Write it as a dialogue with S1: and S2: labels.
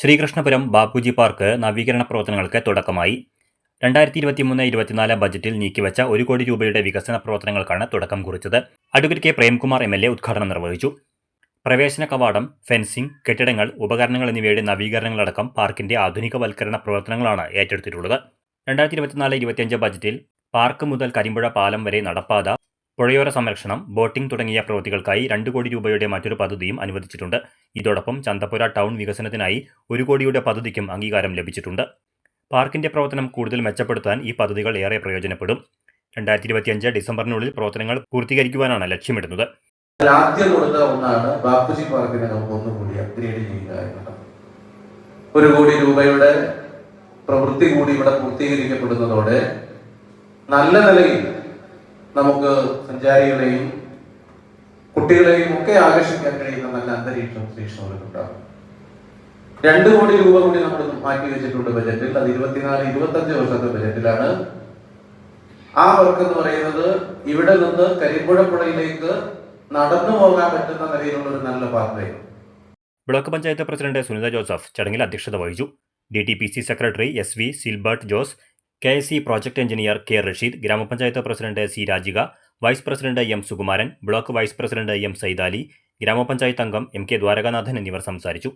S1: Sreekrishnapuram Bapuji park നവീകരണ പ്രവർത്തനങ്ങൾക്ക് തുടക്കമായി. 2023-24 ബജറ്റിൽ നീക്കിവച്ച 1 കോടി രൂപയുടെ വികസന പ്രവർത്തനങ്ങൾക്കാണ് തുടക്കം കുറിച്ചത്. അഡ്വക്കേറ്റ് കെ പ്രേംകുമാർ MLA ഉദ്ഘാടനം നിർവഹിച്ചു. പ്രവേശന കവാടം, ഫെൻസിംഗ്, കെട്ടിടങ്ങൾ, ഉപകരണങ്ങൾ എന്നിവയുടെ നവീകരണങ്ങളടക്കം പാർക്കിന്റെ ആധുനികവൽക്കരണ പ്രവർത്തനങ്ങളാണ് ഏറ്റെടുത്തിട്ടുള്ളത്. 2024-25 ബജറ്റിൽ പാർക്ക് മുതൽ കരിമ്പുഴ പാലം വരെ നടപ്പാത, പുഴയോര സംരക്ഷണം, ബോട്ടിംഗ് തുടങ്ങിയ പ്രവൃത്തികൾക്കായി 2 കോടി രൂപയുടെ മറ്റൊരു പദ്ധതിയും അനുവദിച്ചിട്ടുണ്ട്. ഇതോടൊപ്പം ചന്തപ്പുര ടൗൺ വികസനത്തിനായി 1 കോടിയുടെ പദ്ധതിക്കും അംഗീകാരം ലഭിച്ചിട്ടുണ്ട്. പാർക്കിന്റെ പ്രവർത്തനം കൂടുതൽ മെച്ചപ്പെടുത്താൻ ഈ പദ്ധതികൾ ഏറെ പ്രയോജനപ്പെടും. 2025 ഡിസംബറിനുള്ളിൽ പ്രവർത്തനങ്ങൾ പൂർത്തീകരിക്കുവാനാണ് ലക്ഷ്യമിടുന്നത്.
S2: ആദ്യം കൊടുത്ത ഒന്നാണ് ബാപ്പുജി പാർക്കിനെ നമുക്ക് ഒന്നുകൂടി അപ്ഗ്രേഡ് ചെയ്യുക എന്നുള്ളത്. 1 കോടി രൂപയുടെ പ്രവൃത്തി കൂടി ഇവിടെ പൂർത്തീകരിക്കപ്പെടുന്നതോടെ നല്ല നിലയിൽ നമുക്ക് സഞ്ചാരികളെയും കുട്ടികളെയും ഒക്കെ ആകർഷിക്കാൻ കഴിയുന്ന നല്ല അന്തരീക്ഷം ശ്രീകൃഷ്ണപുരത്തുണ്ടാകും. 2 കോടി രൂപ കൂടി നമ്മൾ മാറ്റി വെച്ചിട്ടുണ്ട് ബജറ്റിൽ. അത് 24-25 വർഷത്തെ ബജറ്റിലാണ്. ആ വർക്ക് എന്ന് പറയുന്നത് ഇവിടെ നിന്ന് കരിമ്പുഴ പുഴയിലേക്ക് നടന്നു പോകാൻ പറ്റുന്ന നിലയിലുള്ള ഒരു നല്ല party.
S1: Block panchayat president Sunitha Joseph ചടങ്ങിൽ അധ്യക്ഷത വഹിച്ചു. DTPC secretary SV Silbert Jose, KSE project engineer K Rasheed, ഗ്രാമപഞ്ചായത്ത് president C Rajika, vice president M Sukumaran, block vice president M Saidali, ഗ്രാമപഞ്ചായത്ത് അംഗം MK ദ്വാരകാനാഥൻ എന്നിവർ സംസാരിച്ചു.